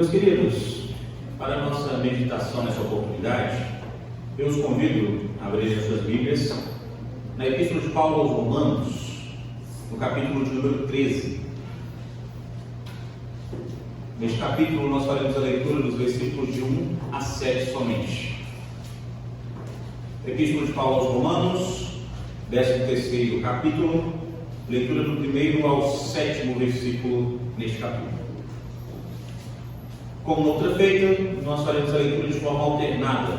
Meus queridos, para a nossa meditação nessa oportunidade, eu os convido a abrir as suas Bíblias na Epístola de Paulo aos Romanos, no capítulo de número 13. Neste capítulo nós faremos a leitura dos versículos de 1 a 7 somente. Epístola de Paulo aos Romanos, 13º capítulo, leitura do 1º ao 7º versículo neste capítulo. Como noutra feita, nós faremos a leitura de forma alternada.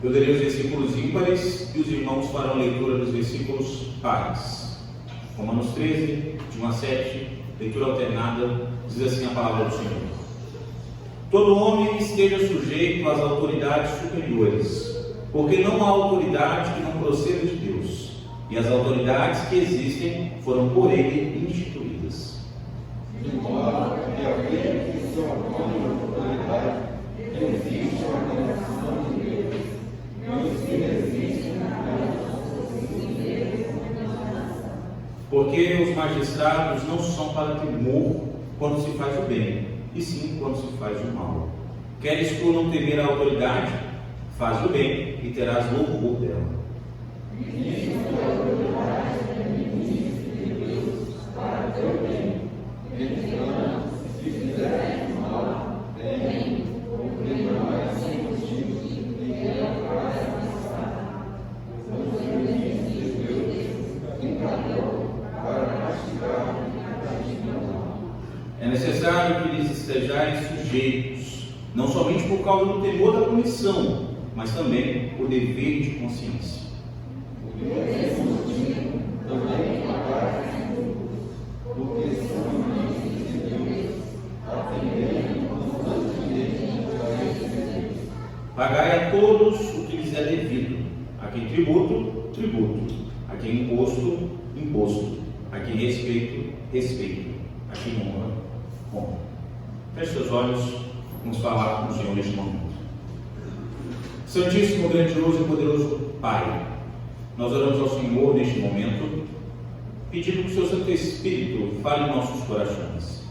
Eu darei os versículos ímpares e os irmãos farão a leitura dos versículos pares. Romanos 13, de 1 a 7, leitura alternada, diz assim a palavra do Senhor. Todo homem esteja sujeito às autoridades superiores, porque não há autoridade que não proceda de Deus, e as autoridades que existem foram por Ele instituídas. De modo que alguém que se opõe à autoridade existe uma condenação de Deus, não se resiste porque os magistrados não são para temor quando se faz o bem, e sim quando se faz o mal. Queres tu não temer a autoridade? Faz o bem e terás louvor dela. É necessário que lhes estejais sujeitos, não somente por causa do temor da punição, mas também por dever de consciência. Pagai a todos o que lhes é devido, a quem tributo, tributo, a quem imposto, imposto, a quem respeito, respeito, a quem honra, honra. Feche seus olhos, vamos falar com o Senhor neste momento. Santíssimo, grandioso e poderoso Pai, nós oramos ao Senhor neste momento, pedindo que o Seu Santo Espírito fale em nossos corações,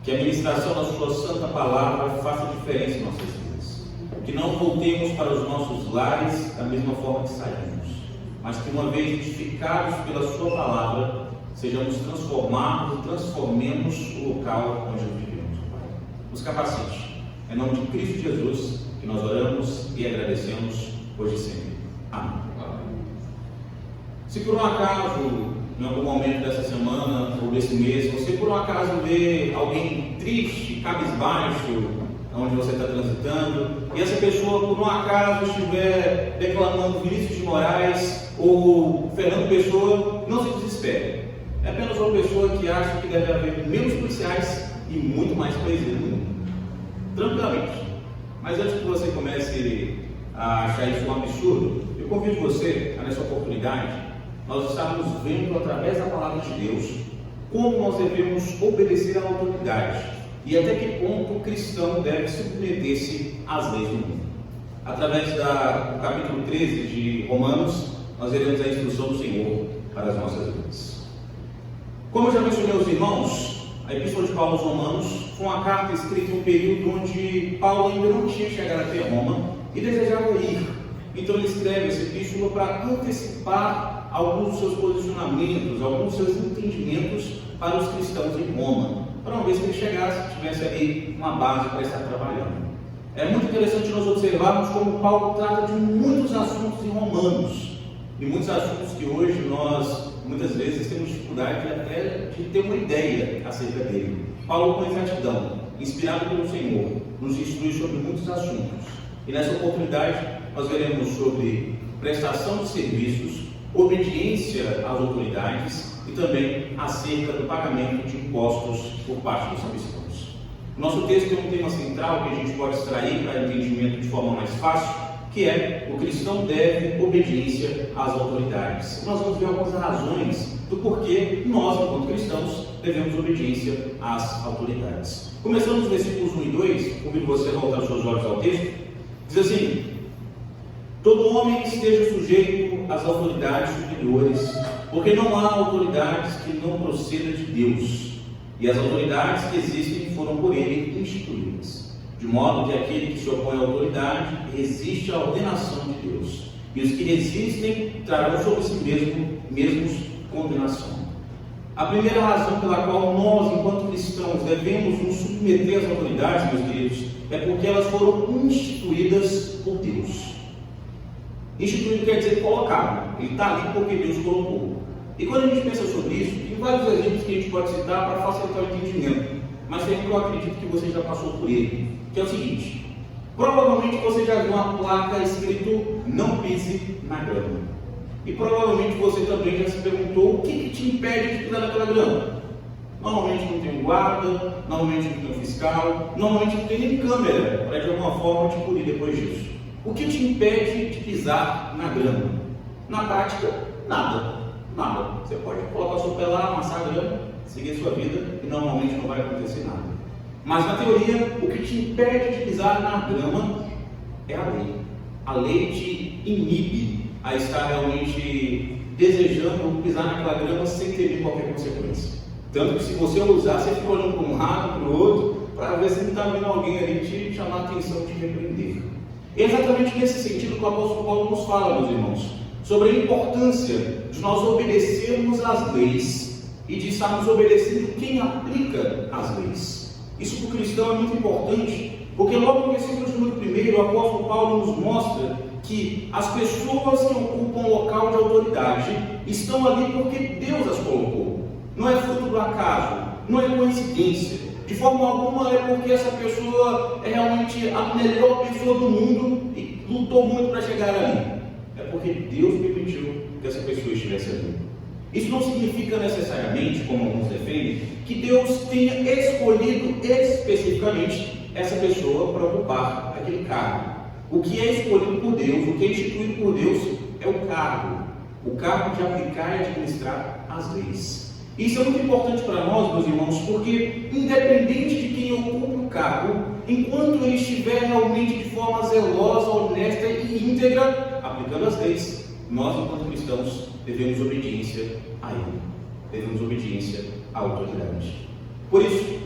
que a ministração da Sua Santa Palavra faça diferença em nossas vidas, que não voltemos para os nossos lares da mesma forma que saímos, mas que uma vez edificados pela Sua Palavra, sejamos transformados e transformemos o local onde vivemos, Pai. Nos capacite. Em nome de Cristo Jesus, que nós oramos e agradecemos hoje e sempre. Amém. Se por um acaso, em algum momento dessa semana ou desse mês, você por um acaso vê alguém triste, cabisbaixo, onde você está transitando, e essa pessoa por um acaso estiver declamando Vinícius de Moraes ou Fernando Pessoa, não se desespere. É apenas uma pessoa que acha que deve haver menos policiais e muito mais poesia no mundo. Tranquilamente. Mas antes que você comece a achar isso um absurdo, eu convido você, nessa oportunidade, nós estamos vendo através da palavra de Deus como nós devemos obedecer à autoridade e até que ponto o cristão deve submeter-se às leis do mundo. Através do capítulo 13 de Romanos, nós veremos a instrução do Senhor para as nossas vidas. Como eu já mencionei aos irmãos, a Epístola de Paulo aos Romanos foi uma carta escrita em um período onde Paulo ainda não tinha chegado até Roma e desejava ir. Então ele escreve essa epístola para antecipar alguns dos seus posicionamentos, alguns dos seus entendimentos para os cristãos em Roma, para uma vez que ele chegasse, tivesse ali uma base para estar trabalhando. É muito interessante nós observarmos como Paulo trata de muitos assuntos em Romanos, e muitos assuntos que hoje nós, muitas vezes, temos dificuldade até de ter uma ideia acerca dele. Paulo, com exatidão, inspirado pelo Senhor, nos instrui sobre muitos assuntos. E nessa oportunidade, nós veremos sobre prestação de serviços, obediência às autoridades e também acerca do pagamento de impostos por parte dos cristãos. O nosso texto tem um tema central que a gente pode extrair para entendimento de forma mais fácil, que é: o cristão deve obediência às autoridades. Nós vamos ver algumas razões do porquê nós, enquanto cristãos, devemos obediência às autoridades. Começando nos versículos 1 e 2, convido você a voltar os seus olhos ao texto, diz assim: todo homem esteja sujeito às autoridades superiores, porque não há autoridades que não procedam de Deus, e as autoridades que existem foram por Ele instituídas. de modo que aquele que se opõe à autoridade resiste à ordenação de Deus, e os que resistem trarão sobre si mesmos condenação. A primeira razão pela qual nós, enquanto cristãos, devemos nos submeter às autoridades, meus queridos, é porque elas foram instituídas por Deus. Instituído quer dizer colocado. Ele está ali porque Deus colocou. E quando a gente pensa sobre isso, tem vários exemplos que a gente pode citar para facilitar o entendimento. Mas tem que eu acredito que você já passou por ele. Que é o seguinte: provavelmente você já viu uma placa escrito "não pise na grama". E provavelmente você também já se perguntou o que te impede de pisar naquela grama. Normalmente não tem um guarda, normalmente não tem um fiscal, normalmente não tem nem câmera para de alguma forma te punir depois disso. O que te impede de pisar na grama? Na prática, nada. Você pode colocar o seu pé lá, amassar a grama, seguir a sua vida e normalmente não vai acontecer nada. Mas na teoria, o que te impede de pisar na grama é a lei. A lei te inibe a estar realmente desejando pisar naquela grama sem temer qualquer consequência. Tanto que se você usar, você fica olhando para um lado, para o outro, para ver se não está vendo alguém ali te chamar a atenção, te repreender. É exatamente nesse sentido que o apóstolo Paulo nos fala, meus irmãos, sobre a importância de nós obedecermos às leis e de estarmos obedecendo quem aplica as leis. Isso para o cristão é muito importante, porque logo no versículo número 1, o apóstolo Paulo nos mostra que as pessoas que ocupam o local de autoridade estão ali porque Deus as colocou. Não é fruto do acaso, não é coincidência. De forma alguma é porque essa pessoa é realmente a melhor pessoa do mundo e lutou muito para chegar ali. É porque Deus permitiu que essa pessoa estivesse ali. Isso não significa necessariamente, como alguns defendem, que Deus tenha escolhido especificamente essa pessoa para ocupar aquele cargo. O que é escolhido por Deus, o que é instituído por Deus é o cargo de aplicar e administrar as leis. Isso é muito importante para nós, meus irmãos, porque independente de quem ocupe o cargo, enquanto ele estiver realmente de forma zelosa, honesta e íntegra, aplicando as leis, nós, enquanto cristãos, devemos obediência a ele, devemos obediência à autoridade. Por isso,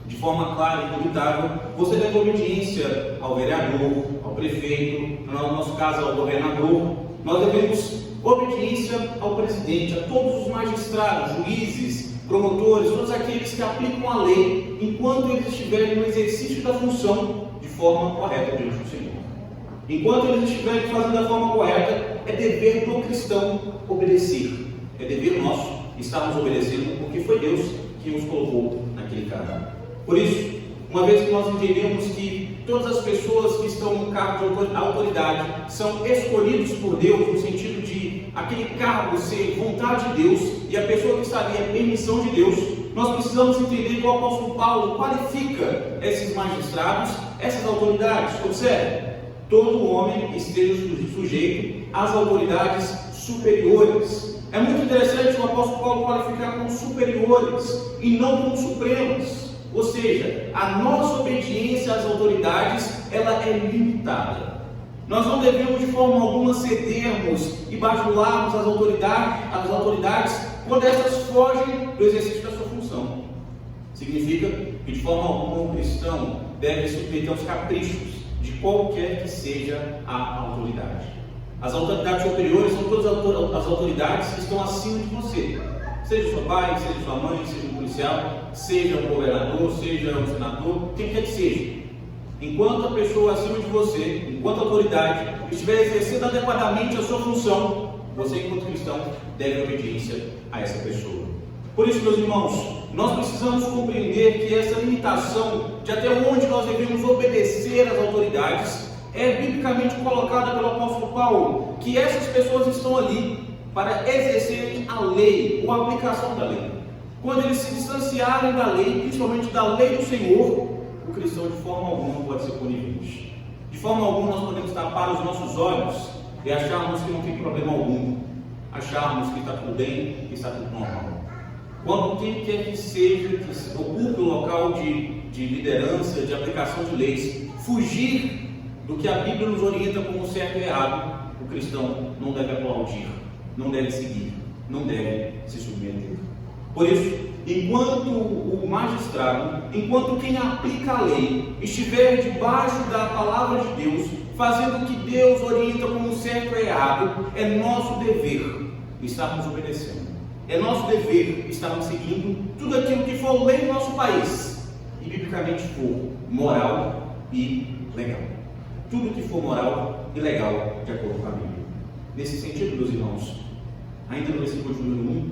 de forma clara e imutável, você deve obediência ao vereador, ao prefeito, no nosso caso ao governador. Nós devemos obediência ao presidente, a todos os magistrados, juízes, promotores, todos aqueles que aplicam a lei, enquanto eles estiverem no exercício da função de forma correta diante do Senhor. Enquanto eles estiverem fazendo da forma correta, é dever do cristão obedecer. É dever nosso estarmos obedecendo, porque foi Deus que nos colocou naquele cargo. Por isso, uma vez que nós entendemos que todas as pessoas que estão no cargo de autoridade são escolhidos por Deus, no sentido de aquele cargo ser vontade de Deus e a pessoa que está ali é permissão de Deus, nós precisamos entender que o apóstolo Paulo qualifica esses magistrados, essas autoridades. Observe, todo homem esteja sujeito às autoridades superiores. É muito interessante o apóstolo Paulo qualificar como superiores e não como supremos. Ou seja, a nossa obediência às autoridades, ela é limitada. Nós não devemos de forma alguma cedermos e bajularmos as autoridades quando essas fogem do exercício da sua função. Significa que de forma alguma o cristão deve se submeter aos caprichos de qualquer que seja a autoridade. As autoridades superiores são todas as autoridades que estão acima de você. Seja seu pai, seja sua mãe, seja um policial, seja um governador, seja um senador, quem quer que seja. Enquanto a pessoa acima de você, enquanto a autoridade, estiver exercendo adequadamente a sua função, você, enquanto cristão, deve obediência a essa pessoa. Por isso, meus irmãos, nós precisamos compreender que essa limitação de até onde nós devemos obedecer às autoridades é biblicamente colocada pelo apóstolo Paulo, que essas pessoas estão ali para exercerem a lei, ou a aplicação da lei. Quando eles se distanciarem da lei, principalmente da lei do Senhor, o cristão de forma alguma pode ser conivente. De forma alguma nós podemos tapar os nossos olhos e acharmos que não tem problema algum, acharmos que está tudo bem, que está tudo normal. Quando quem quer que seja, que ocupe o local de liderança, de aplicação de leis, fugir do que a Bíblia nos orienta como certo e errado, o cristão não deve aplaudir, não deve seguir, não deve se submeter. Por isso, enquanto o magistrado, enquanto quem aplica a lei, estiver debaixo da palavra de Deus, fazendo o que Deus orienta como certo e errado, é nosso dever estarmos obedecendo. É nosso dever estarmos seguindo tudo aquilo que for lei no nosso país e biblicamente for moral e legal. Tudo que for moral e legal de acordo com a Bíblia. Nesse sentido, meus irmãos, ainda no versículo de número 1,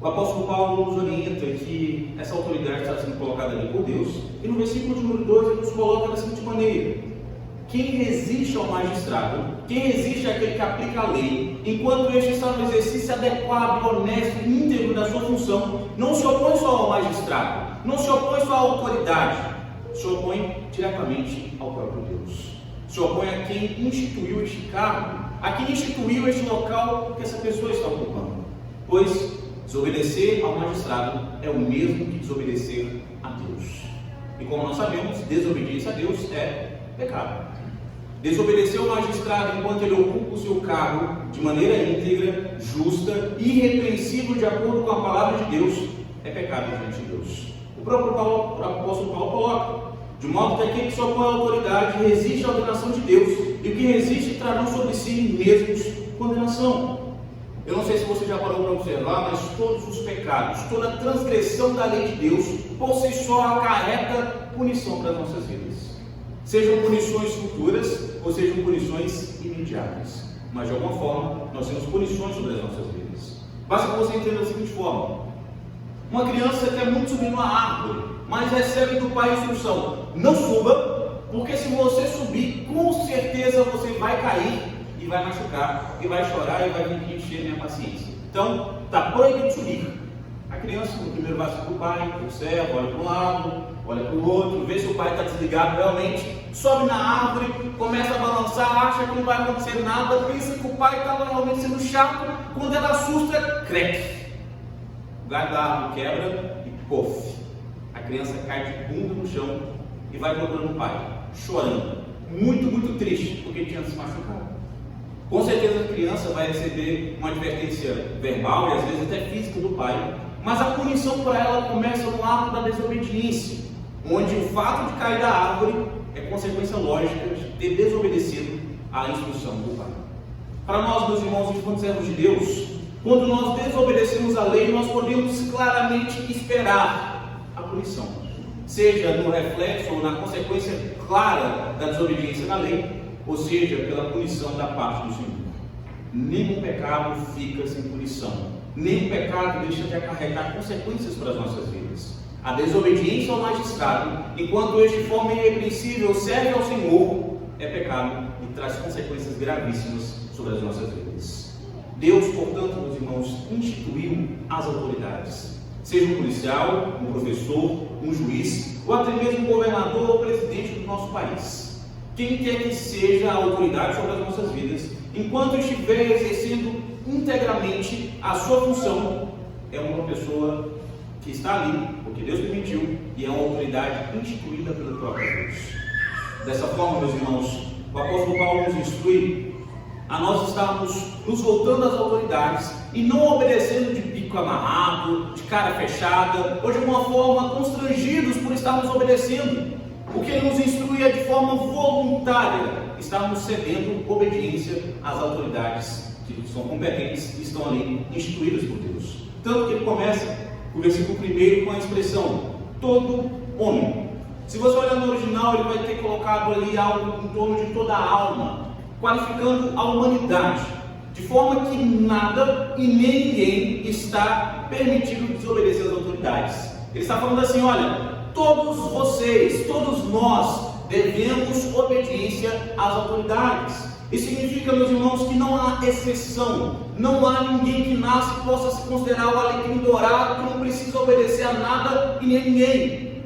o apóstolo Paulo nos orienta que essa autoridade está sendo colocada ali por Deus, e no versículo de número 2 ele nos coloca da seguinte maneira: quem resiste ao magistrado, quem resiste àquele que aplica a lei, enquanto este está no exercício adequado, honesto e íntegro da sua função, não se opõe só ao magistrado, não se opõe só à autoridade, se opõe diretamente ao próprio Deus, se opõe a quem instituiu este cargo, a quem instituiu este local que essa pessoa está ocupando, pois desobedecer ao magistrado é o mesmo que desobedecer a Deus. E como nós sabemos, desobediência a Deus é pecado. Desobedecer ao magistrado enquanto ele ocupa o seu cargo de maneira íntegra, justa e irrepreensível de acordo com a palavra de Deus é pecado diante de Deus. O próprio apóstolo Paulo coloca: de modo que aquele que se opõe à autoridade resiste à ordenação de Deus, e o que resiste trarão sobre si mesmos condenação. Eu não sei se você já parou para observar, mas todos os pecados, toda transgressão da lei de Deus, por si só acarreta punição para as nossas vidas. Sejam punições futuras ou sejam punições imediatas. Mas de alguma forma, nós temos punições sobre as nossas vidas. Basta que você entenda da seguinte forma: uma criança quer muito subir numa árvore, mas recebe do pai a instrução: não suba, porque se você subir, com certeza você vai cair e vai machucar, e vai chorar e vai vir encher minha paciência. Então, está proibido subir. A criança, no primeiro vai para o pai, observa, olha para um lado, olha para o outro, vê se o pai está desligado realmente, sobe na árvore, começa a balançar, acha que não vai acontecer nada, pensa que o pai estava realmente sendo chato, quando ela assusta, creque. O galho da árvore quebra e pof, a criança cai de bunda no chão e vai procurando o pai, chorando, muito triste, porque tinha se machucado. Com certeza a criança vai receber uma advertência verbal e às vezes até física do pai, mas a punição para ela começa no ato da desobediência, onde o fato de cair da árvore é consequência lógica de ter desobedecido à instrução do pai. Para nós, meus irmãos, enquanto servos de Deus, quando nós desobedecemos a lei, nós podemos claramente esperar a punição, seja no reflexo ou na consequência clara da desobediência da lei, ou seja, pela punição da parte do Senhor. Nenhum pecado fica sem punição. Nenhum pecado deixa de acarretar consequências para as nossas vidas. A desobediência ao magistrado, enquanto este de forma irrepreensível serve ao Senhor, é pecado e traz consequências gravíssimas sobre as nossas vidas. Deus, portanto, meus irmãos, instituiu as autoridades. Seja um policial, um professor, um juiz, ou até mesmo um governador ou presidente do nosso país. Quem quer que seja a autoridade sobre as nossas vidas, enquanto estiver exercendo integramente a sua função, é uma pessoa que está ali, porque Deus permitiu, e é uma autoridade instituída pelo próprio Deus. Dessa forma, meus irmãos, o apóstolo Paulo nos instrui a nós estarmos nos voltando às autoridades e não obedecendo de bico amarrado, de cara fechada, ou de alguma forma constrangidos por estarmos obedecendo. O que ele nos instrui é de forma voluntária, estarmos cedendo obediência às autoridades que são competentes e estão ali instituídas por Deus. Tanto que ele começa o versículo 1 com a expressão todo homem. Se você olhar no original, ele vai ter colocado ali algo em torno de toda a alma, qualificando a humanidade, de forma que nada e nem ninguém está permitido desobedecer às autoridades. Ele está falando assim: olha, todos vocês, todos nós devemos obediência às autoridades. Isso significa, meus irmãos, que não há exceção, não há ninguém que nasce e possa se considerar o alecrim dourado, que não precisa obedecer a nada e nem ninguém.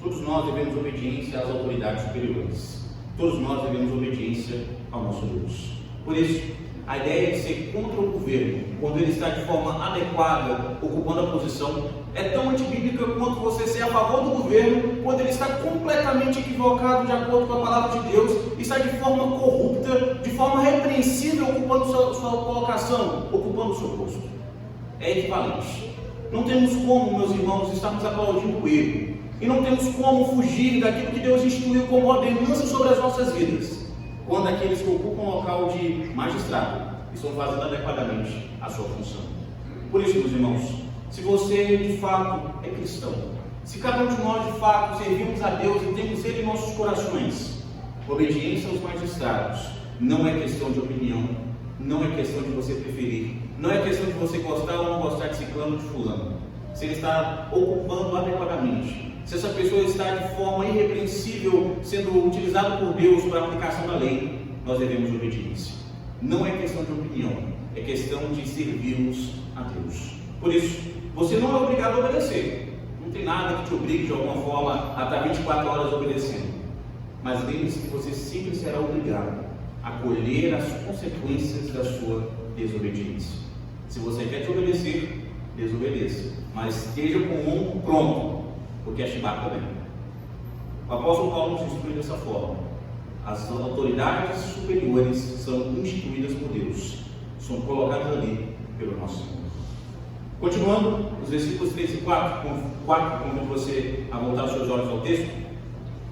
Todos nós devemos obediência às autoridades superiores. Todos nós devemos obediência ao nosso Deus. Por isso, a ideia de ser contra o governo, quando ele está de forma adequada, ocupando a posição, é tão antibíblica quanto você ser a favor do governo, quando ele está completamente equivocado de acordo com a palavra de Deus, está de forma corrupta, de forma repreensível, ocupando sua colocação, ocupando o seu posto. É equivalente. Não temos como, meus irmãos, estarmos aplaudindo o erro. E não temos como fugir daquilo que Deus instituiu como ordenança sobre as nossas vidas, quando aqueles que ocupam o local de magistrado estão fazendo adequadamente a sua função. Por isso, meus irmãos, se você de fato é cristão, se cada um de nós de fato servimos a Deus e temos Ele em nossos corações, obediência aos magistrados não é questão de opinião, não é questão de você preferir, não é questão de você gostar ou não gostar de ciclano ou de fulano. Se ele está ocupando adequadamente, se essa pessoa está de forma irrepreensível sendo utilizada por Deus para a aplicação da lei, nós devemos obediência. Não é questão de opinião, é questão de servirmos a Deus. Por isso, você não é obrigado a obedecer. Não tem nada que te obrigue de alguma forma a estar 24 horas obedecendo. Mas lembre-se que você sempre será obrigado a colher as consequências da sua desobediência. Se você quer desobedecer, desobedeça. Mas esteja com o ombro pronto, porque é chibata também. O apóstolo Paulo nos instrui dessa forma. As autoridades superiores são instituídas por Deus, são colocadas ali pelo nosso Senhor. Continuando, os versículos 3 e 4, convido você a voltar os seus olhos ao texto,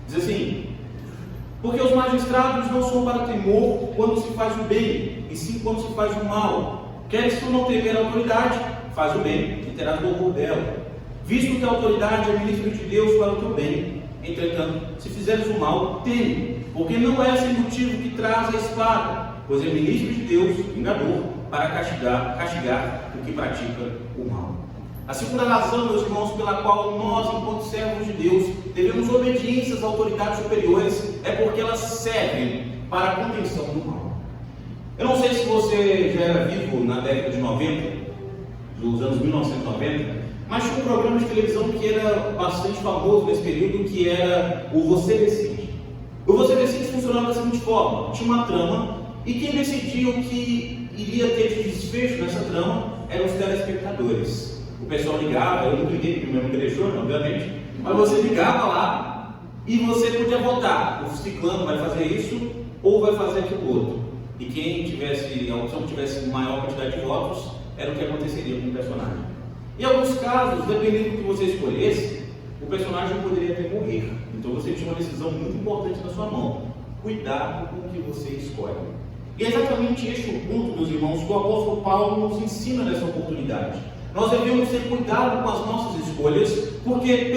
diz assim: porque os magistrados não são para temor quando se faz o bem, e sim quando se faz o mal. Queres tu não temer a autoridade, faz o bem, e terás louvor dela. Visto que a autoridade é ministro de Deus para o teu bem. Entretanto, se fizeres o mal, teme, porque não é esse motivo que traz a espada, pois é ministro de Deus, vingador, para castigar o que pratica o mal. A segunda razão, meus irmãos, pela qual nós, enquanto servos de Deus, devemos obediência às autoridades superiores, é porque elas servem para a contenção do mal. Eu não sei se você já era vivo na década de 90, dos anos 1990, mas tinha um programa de televisão que era bastante famoso nesse período, que era o Você Decide. O Você Decide funcionava da seguinte forma: tinha uma trama, e quem decidia o que iria ter de desfecho nessa trama eram os telespectadores. O pessoal ligava, eu não liguei, porque meu nunca deixou, obviamente, mas você ligava lá e você podia votar: o ciclano vai fazer isso ou vai fazer aquilo outro. E quem tivesse, a opção que tivesse maior quantidade de votos, era o que aconteceria com o personagem. Em alguns casos, dependendo do que você escolhesse, o personagem poderia até morrer. Então você tinha uma decisão muito importante na sua mão: cuidado com o que você escolhe. E é exatamente este o ponto, meus irmãos, que o apóstolo Paulo nos ensina nessa oportunidade. Nós devemos ter cuidado com as nossas escolhas, porque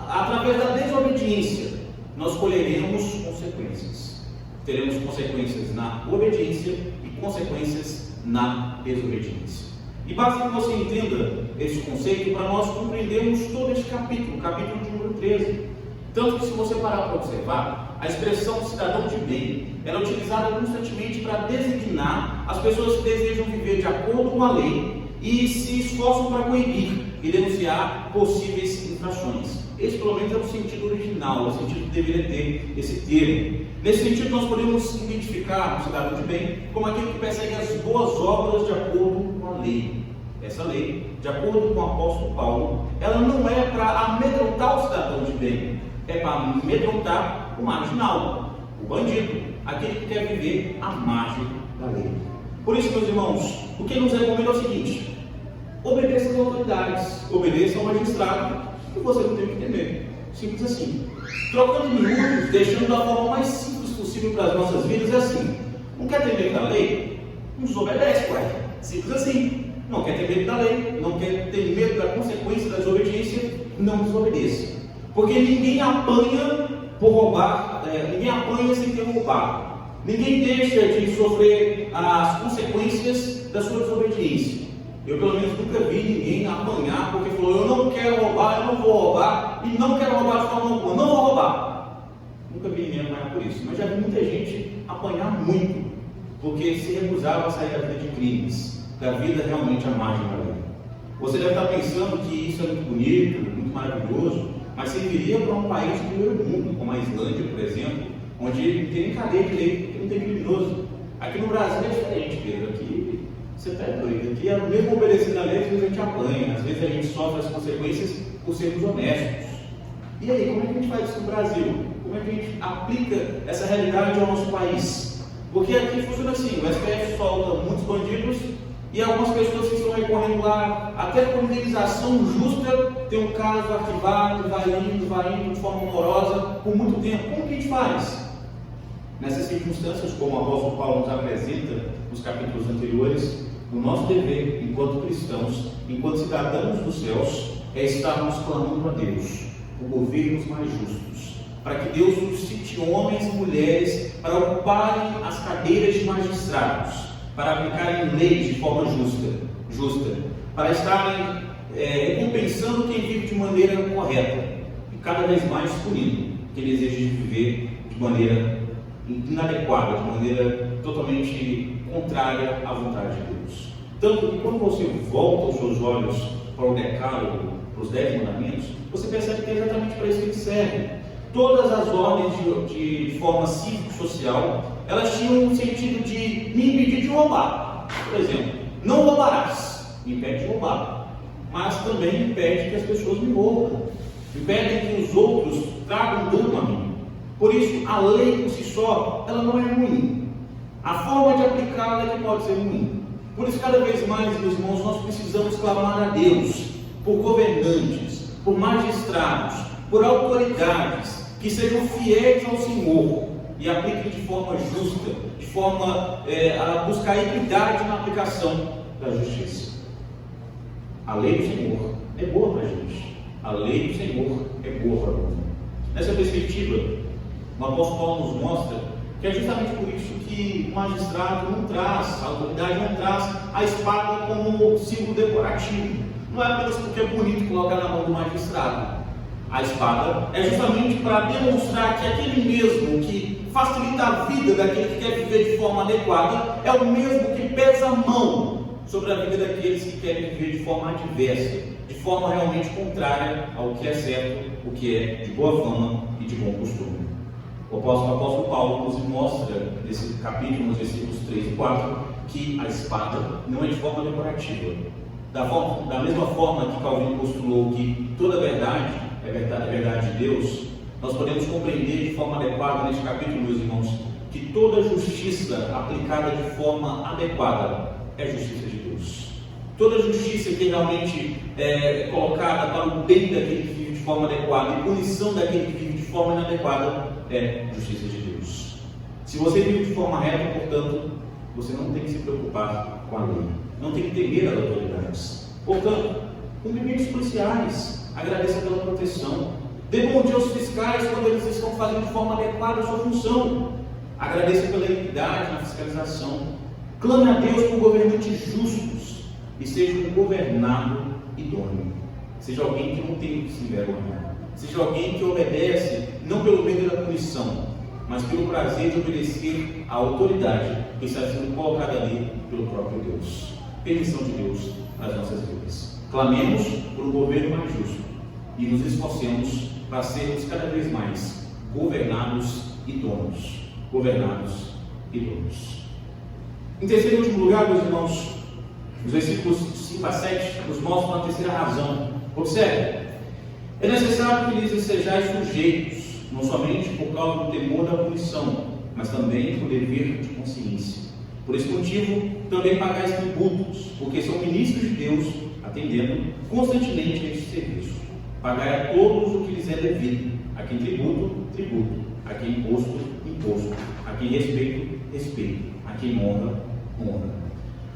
através da desobediência nós colheremos consequências. Teremos consequências na obediência e consequências na desobediência. E basta que você entenda esse conceito para nós compreendermos todo este capítulo, capítulo de número 13. Tanto que, se você parar para observar, a expressão cidadão de bem ela é utilizada constantemente para designar as pessoas que desejam viver de acordo com a lei e se esforçam para coibir e denunciar possíveis infrações. Esse, pelo menos, é o sentido original, o sentido que deveria ter esse termo. Nesse sentido, nós podemos identificar o cidadão de bem como aquele que persegue as boas obras de acordo com a lei. Essa lei, de acordo com o apóstolo Paulo, ela não é para amedrontar o cidadão de bem, é para amedrontar o marginal, o bandido, aquele que quer viver à margem da lei. Por isso, meus irmãos, o que nos recomenda é o seguinte: obedeça às autoridades, obedeça ao magistrado, e você não tem que temer. Simples assim. Trocando miúdos, deixando da forma mais simples possível para as nossas vidas, é assim: não quer ter medo da lei? Não desobedece, ué. Simples assim. Não quer ter medo da lei, não quer ter medo da consequência da desobediência, não desobedeça. Porque ninguém apanha por roubar, ninguém apanha sem ter roubado. Ninguém deixa de sofrer as consequências da sua desobediência. Eu, pelo menos, nunca vi ninguém apanhar porque falou: eu não quero roubar, eu não vou roubar, e não quero roubar de forma alguma, não vou roubar. Nunca vi ninguém apanhar por isso, mas já vi muita gente apanhar muito, porque se recusava a sair da vida de crimes, da vida realmente à margem da lei. Você deve estar pensando que isso é muito bonito, muito maravilhoso, mas você viria para um país do primeiro mundo, como a Islândia, por exemplo, onde não tem nem cadeia de lei, porque não tem criminoso. Aqui no Brasil é diferente, Pedro. Aqui você está doido. Aqui, mesmo obedecendo a lei, às vezes a gente apanha, às vezes a gente sofre as consequências por sermos honestos. E aí, como é que a gente faz isso no Brasil? Como é que a gente aplica essa realidade ao nosso país? Porque aqui funciona assim: o STF solta muitos bandidos e algumas pessoas que estão recorrendo lá, até por indenização justa, tem um caso arquivado, vai indo de forma amorosa por muito tempo. Como que a gente faz? Nessas circunstâncias, como o apóstolo Paulo nos apresenta nos capítulos anteriores, o nosso dever, enquanto cristãos, enquanto cidadãos dos céus, é estarmos clamando a Deus por governos mais justos, para que Deus suscite homens e mulheres para ocuparem as cadeiras de magistrados, para aplicarem leis de forma justa, para estarem recompensando quem vive de maneira correta e cada vez mais punindo quem deseja viver de maneira inadequada, de maneira totalmente contrária à vontade de Deus. Tanto que quando você volta os seus olhos para o decálogo, para os 10 mandamentos, você percebe que é exatamente para isso que eles servem. Todas as ordens de forma cívico-social, elas tinham um sentido de me impedir de roubar. Por exemplo, não roubarás, me impede de roubar, mas também impede que as pessoas me roubam, impede que os outros tragam dano a mim. Por isso, a lei por si só, ela não é ruim. A forma de aplicá-la é que pode ser ruim. Por isso, cada vez mais, meus irmãos, nós precisamos clamar a Deus por governantes, por magistrados, por autoridades que sejam fiéis ao Senhor e apliquem de forma justa, de forma a buscar equidade na aplicação da justiça. A lei do Senhor é boa para a gente. A lei do Senhor é boa para o mundo. Nessa perspectiva, o apóstolo Paulo nos mostra que é justamente por isso que o magistrado não traz, a autoridade não traz a espada como símbolo decorativo. Não é apenas porque é bonito colocar na mão do magistrado. A espada é justamente para demonstrar que aquele mesmo que facilita a vida daquele que quer viver de forma adequada é o mesmo que pesa a mão sobre a vida daqueles que querem viver de forma adversa, de forma realmente contrária ao que é certo, o que é de boa fama e de bom costume. O apóstolo Paulo nos mostra, nesse capítulo, nos versículos 3 e 4, que a espada não é de forma decorativa. Da mesma forma que Calvino postulou que toda verdade é verdade de Deus, nós podemos compreender de forma adequada neste capítulo, meus irmãos, que toda justiça aplicada de forma adequada é justiça de Deus. Toda justiça que realmente é colocada para o bem daquele que vive de forma adequada e punição daquele que vive de forma inadequada é justiça de Deus. Se você vive de forma reta, portanto, você não tem que se preocupar com a lei, não tem que temer as autoridades. Portanto, cumprimentos policiais, agradeça pela proteção, dê bom dia aos fiscais quando eles estão fazendo de forma adequada a sua função, agradeça pela equidade na fiscalização, clame a Deus por governantes justos e seja um governado idôneo, seja alguém que não tem que se envergonhar, seja alguém que obedece não pelo medo da punição, mas pelo prazer de obedecer à autoridade que está sendo colocada ali pelo próprio Deus. Permissão de Deus nas nossas vidas. Clamemos por um governo mais justo e nos esforcemos para sermos cada vez mais governados e donos. Governados e donos. Em terceiro e último lugar, meus irmãos, os versículos 5 a 7 nos mostram a terceira razão. Observe, é necessário que lhes sejais sujeitos, não somente por causa do temor da punição, mas também por dever de consciência. Por esse motivo, também pagais tributos, porque são ministros de Deus, atendendo constantemente a este serviço. Pagai a todos o que lhes é devido, a quem tributo, tributo, a quem imposto, imposto, a quem respeito, respeito, a quem honra, honra.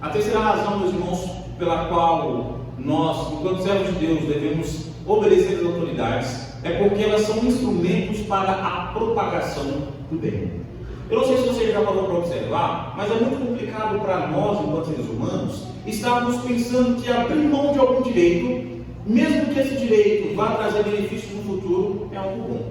A terceira razão, meus irmãos, pela qual nós, enquanto servos de Deus, devemos obedecer às autoridades, é porque elas são instrumentos para a propagação do bem. Eu não sei se você já parou para observar, mas é muito complicado para nós, enquanto seres humanos, estarmos pensando que abrir mão de algum direito, mesmo que esse direito vá trazer benefícios no futuro, é algo bom.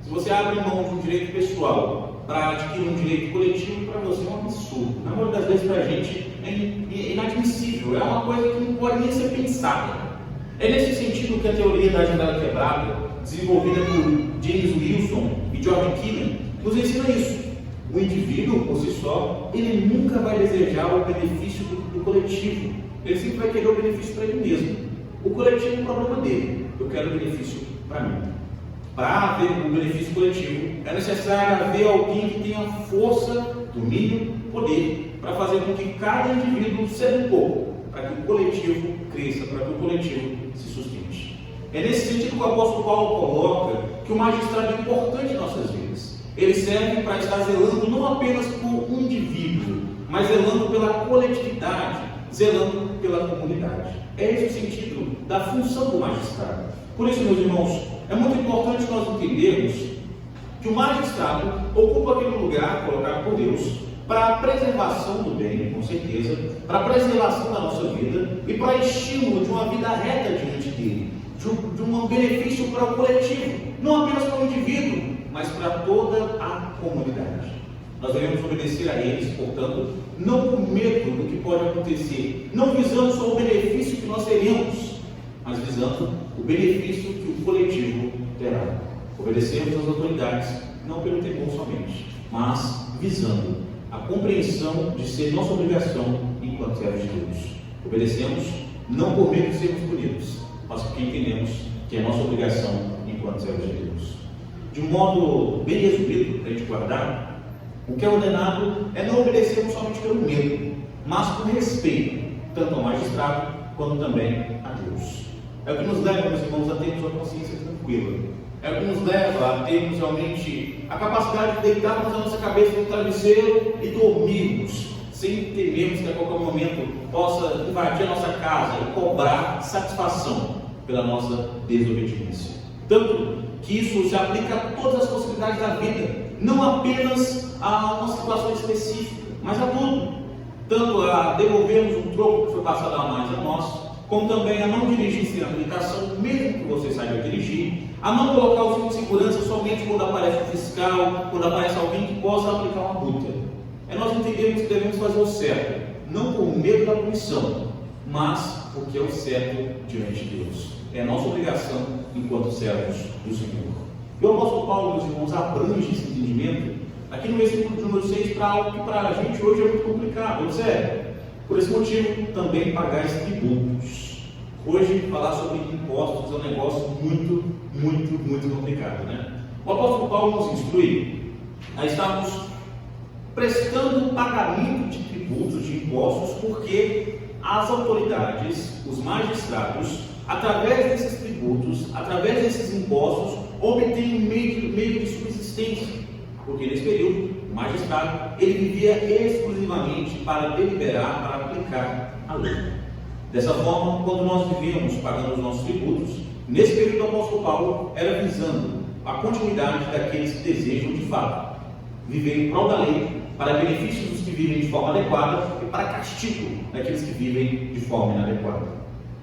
Se você abre mão de um direito pessoal para adquirir um direito coletivo, para você é um absurdo. Na maioria das vezes, para a gente, é inadmissível, é uma coisa que não pode nem ser pensada. É nesse sentido que a teoria da janela quebrada, desenvolvida por James Wilson e George Kennan, nos ensina isso. O indivíduo, por si só, ele nunca vai desejar o benefício do coletivo. Ele sempre vai querer o benefício para ele mesmo. O coletivo é o problema dele. Eu quero o benefício para mim. Para haver o benefício coletivo, é necessário haver alguém que tenha força, domínio, poder, para fazer com que cada indivíduo ceda um pouco para que o coletivo cresça, para que o coletivo se sustente. É nesse sentido que o apóstolo Paulo coloca que o magistrado é importante em nossas vidas. Ele serve para estar zelando não apenas por um indivíduo, mas zelando pela coletividade, zelando pela comunidade. É esse o sentido da função do magistrado. Por isso, meus irmãos, é muito importante nós entendermos que o magistrado ocupa aquele lugar colocado por Deus para a preservação do bem, com certeza, para a preservação da nossa vida e para estímulo de uma vida reta diante dele, de um benefício para o coletivo, não apenas para o indivíduo, mas para toda a comunidade. Nós devemos obedecer a eles, portanto, não com medo do que pode acontecer, não visando só o benefício que nós teremos, mas visando o benefício que o coletivo terá. Obedecemos às autoridades, não pelo temor somente, mas visando a compreensão de ser nossa obrigação enquanto servos de Deus. Obedecemos não por medo de sermos punidos, mas porque entendemos que é nossa obrigação enquanto servos de Deus. De um modo bem resumido, para a gente guardar, o que é ordenado é não obedecermos somente pelo medo, mas por respeito, tanto ao magistrado quanto também a Deus. É o que nos leva, meus irmãos, a termos uma consciência tranquila. É o que nos leva a termos realmente a capacidade de deitarmos a nossa cabeça no travesseiro e dormirmos, sem temermos que a qualquer momento possa invadir a nossa casa e cobrar satisfação pela nossa desobediência. Tanto que isso se aplica a todas as possibilidades da vida, não apenas a uma situação específica, mas a tudo. Tanto a devolvermos um troco que foi passado a mais a nós, como também a não dirigir sem habilitação, mesmo que você saiba dirigir, a não colocar o cinto de segurança somente quando aparece um fiscal, quando aparece alguém que possa aplicar uma multa. É nós entendermos que devemos fazer o certo, não por medo da punição, mas porque é o certo diante de Deus. É nossa obrigação enquanto servos do Senhor. E o apóstolo Paulo, meus irmãos, abrange esse entendimento aqui no versículo de número 6 para algo que para a gente hoje é muito complicado. Ou seja, por esse motivo, também pagar tributos. Hoje, falar sobre impostos é um negócio muito complicado, né? O apóstolo Paulo nos instrui a estarmos prestando pagamento de tributos, de impostos, porque as autoridades, os magistrados, através desses tributos, através desses impostos, obtêm um meio de subsistência. Porque nesse período, o magistrado, ele vivia exclusivamente para deliberar, para aplicar a lei. Dessa forma, quando nós vivíamos pagando os nossos tributos, nesse período do apóstolo Paulo, era visando a continuidade daqueles que desejam, de fato, viver em prol da lei, para benefício dos que vivem de forma adequada e para castigo daqueles que vivem de forma inadequada.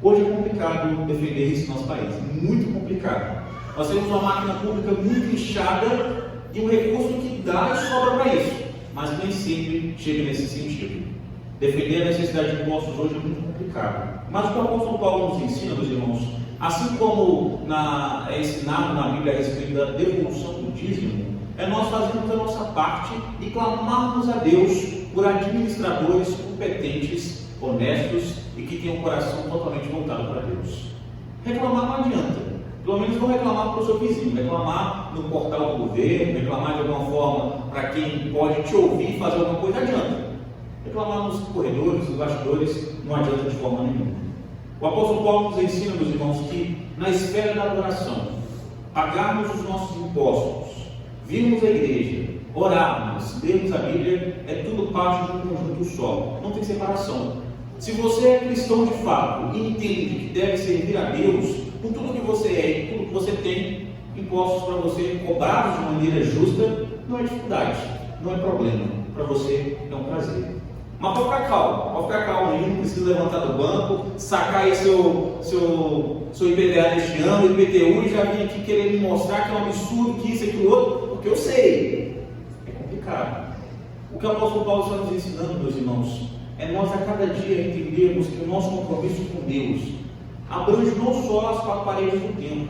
Hoje é complicado defender isso no nosso país, muito complicado. Nós temos uma máquina pública muito inchada e um recurso que dá e sobra para isso, mas nem sempre chega nesse sentido. Defender a necessidade de impostos hoje é muito complicado. Mas o que o apóstolo Paulo nos ensina, meus irmãos, assim como é ensinado na Bíblia a respeito da devolução do dízimo, é nós fazermos a nossa parte e clamarmos a Deus por administradores competentes, honestos e que tenham o coração totalmente voltado para Deus. Reclamar não adianta. Pelo menos não reclamar para o seu vizinho, reclamar no portal do governo, reclamar de alguma forma para quem pode te ouvir e fazer alguma coisa, adianta. Reclamar nos corredores, nos bastidores, não adianta de forma nenhuma. O apóstolo Paulo nos ensina, meus irmãos, que na esfera da adoração, pagarmos os nossos impostos, virmos a igreja, orarmos, lermos a Bíblia, é tudo parte de um conjunto só, não tem separação. Se você é cristão de fato e entende que deve servir a Deus, com tudo que você é e tudo que você tem, impostos para você cobrados de maneira justa, não é dificuldade, não é problema, para você é um prazer. Mas pode ficar calmo aí, não precisa levantar do banco, sacar aí seu IPVA deste ano, IPTU, e já vim aqui querer me mostrar que é um absurdo, que isso e aquilo outro, porque eu sei, é complicado. O que o apóstolo Paulo está nos ensinando, meus irmãos, é nós a cada dia entendermos que o nosso compromisso com Deus abrange não só as quatro paredes do templo,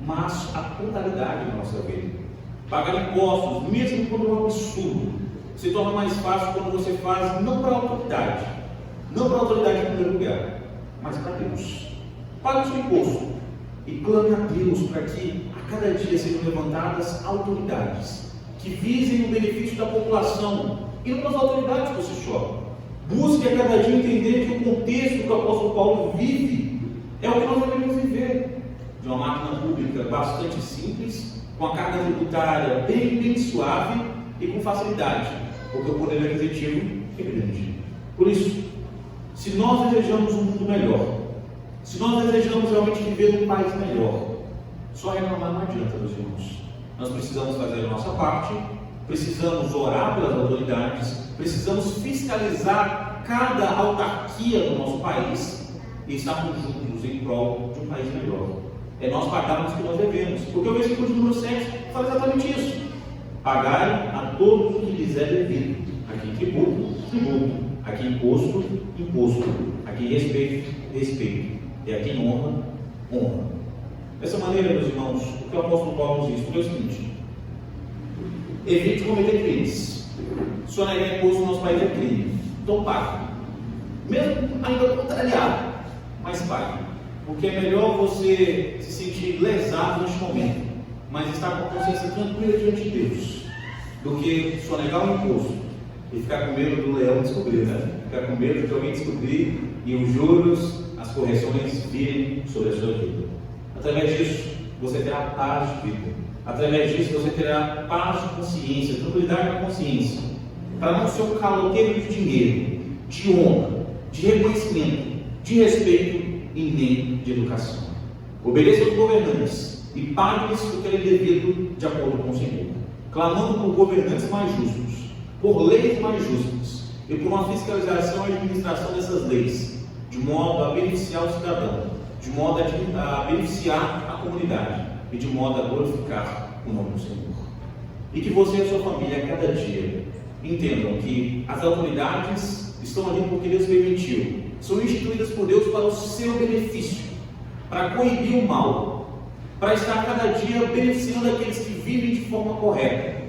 mas a totalidade da nossa vida. Pagar impostos, mesmo quando é um absurdo, se torna mais fácil quando você faz não para a autoridade, não para a autoridade em primeiro lugar, mas para Deus. Pague o seu imposto e clame a Deus para que a cada dia sejam levantadas autoridades que visem o benefício da população e não para as autoridades que você chora. Busque a cada dia entender que o contexto que o apóstolo Paulo vive é o que nós devemos viver. De uma máquina pública bastante simples, com a carga tributária bem suave e com facilidade, porque o poder aquisitivo é grande. Por isso, se nós desejamos um mundo melhor, se nós desejamos realmente viver num país melhor, só reclamar não adianta, meus irmãos. Nós precisamos fazer a nossa parte, precisamos orar pelas autoridades, precisamos fiscalizar cada autarquia do nosso país e estarmos juntos em prol de um país melhor. É nós pagarmos o que nós devemos, porque o versículo número 7 fala exatamente isso: pagai a todos o que lhes é devido, a quem tributo, tributo, a quem imposto, imposto, a quem respeito, respeito, e a quem honra, honra. Dessa maneira, meus irmãos, o que o apóstolo Paulo nos diz é o seguinte: evite cometer crimes. Sonegar imposto no nosso país é crime, então pague, mesmo ainda contrariado, mas pague. Porque é melhor você se sentir lesado neste momento, mas estar com a consciência tranquila diante de Deus, do que sonegar um imposto e ficar com medo do leão descobrir, né? Ficar com medo de alguém descobrir e os juros, as correções virem sobre a sua vida. Através disso, você terá paz de vida. Através disso, você terá paz de consciência, tranquilidade na consciência, para não ser um caloteiro de dinheiro, de honra, de reconhecimento, de respeito e nem de educação. Obedeça aos governantes e pague-lhes o que é devido de acordo com o Senhor, clamando por governantes mais justos, por leis mais justas e por uma fiscalização e administração dessas leis, de modo a beneficiar o cidadão, de modo a beneficiar a comunidade e de modo a glorificar o nome do Senhor. E que você e a sua família, a cada dia, entendam que as autoridades estão ali porque Deus permitiu, são instituídas por Deus para o seu benefício, para coibir o mal, para estar cada dia beneficiando aqueles que vivem de forma correta,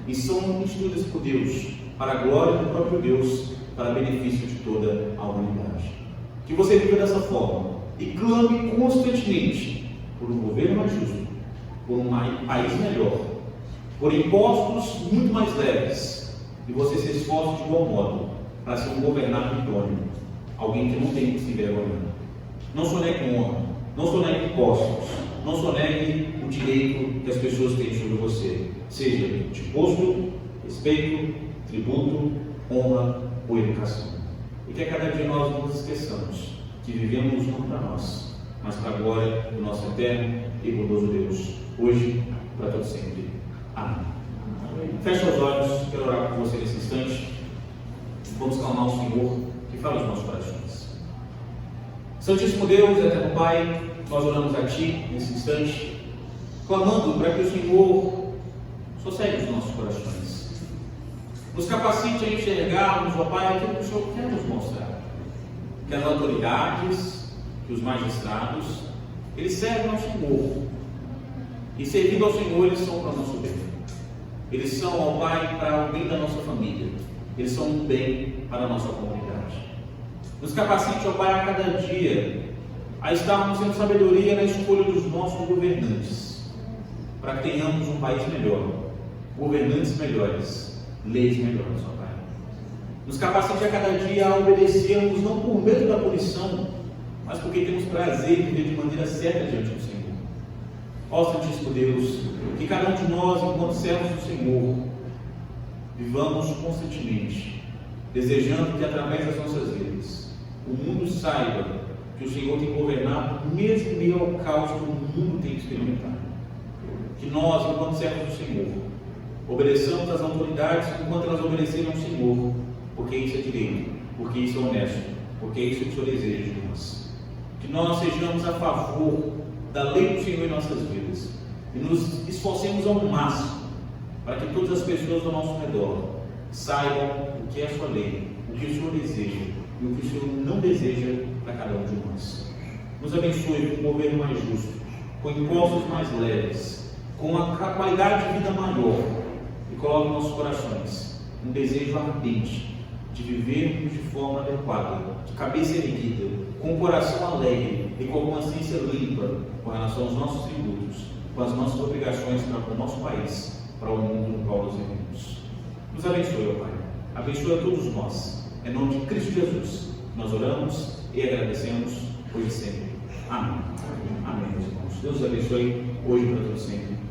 e são instituídas por Deus para a glória do próprio Deus, para benefício de toda a humanidade. Que você viva dessa forma e clame constantemente por um governo mais justo, por um país melhor, por impostos muito mais leves, e você se esforce de igual modo para ser um governado idôneo, alguém que não tem que se envergonhar. Não sonegue honra, não sonegue impostos, não sonegue o direito que as pessoas têm sobre você, seja de imposto, respeito, tributo, honra ou educação. E que a cada dia nós não nos esqueçamos que vivemos não para nós, mas para a glória do nosso eterno e bondoso Deus, hoje e para todo sempre. Amém. Feche os olhos, quero orar por você nesse instante. Vamos clamar ao Senhor que fala os nossos corações. Santíssimo Deus, eterno Pai, nós oramos a Ti nesse instante, clamando para que o Senhor sossegue os nossos corações, nos capacite a enxergarmos, ó Pai, aquilo que o Senhor quer nos mostrar, que as autoridades, que os magistrados, eles servem ao Senhor, e servindo ao Senhor, eles são para o nosso bem. Eles são, ó Pai, para o bem da nossa família. Eles são um bem para a nossa comunidade. Nos capacite, ó Pai, a cada dia a estarmos em sabedoria na escolha dos nossos governantes, para que tenhamos um país melhor, governantes melhores, leis melhores, ó Pai. Nos capacite a cada dia a obedecermos não por medo da punição, mas porque temos prazer em viver de maneira certa diante do Senhor. Ó Santíssimo Deus, que cada um de nós, enquanto servos do Senhor, vivamos constantemente, desejando que através das nossas vidas, o mundo saiba que o Senhor tem governado, mesmo em meio ao caos que o mundo tem experimentado. Que nós, enquanto servos do Senhor, obedeçamos às autoridades enquanto elas obedecerem ao Senhor, porque isso é direito, porque isso é honesto, porque isso é o que o Senhor deseja de nós. Que nós sejamos a favor da lei do Senhor em nossas vidas e nos esforcemos ao máximo para que todas as pessoas ao nosso redor saibam o que é a sua lei, o que o Senhor deseja e o que o Senhor não deseja para cada um de nós. Nos abençoe com um governo mais justo, com impostos mais leves, com uma qualidade de vida maior, e coloque em nossos corações um desejo ardente de vivermos de forma adequada, de cabeça erguida, com o coração alegre e com a consciência limpa com relação aos nossos tributos, com as nossas obrigações para o nosso país, para o mundo no qual nos vivemos. Nos abençoe, ó Pai. Abençoe a todos nós Em nome de Cristo Jesus, nós oramos e agradecemos hoje e sempre. Amém. Amém, meus irmãos. Deus abençoe hoje para todos sempre.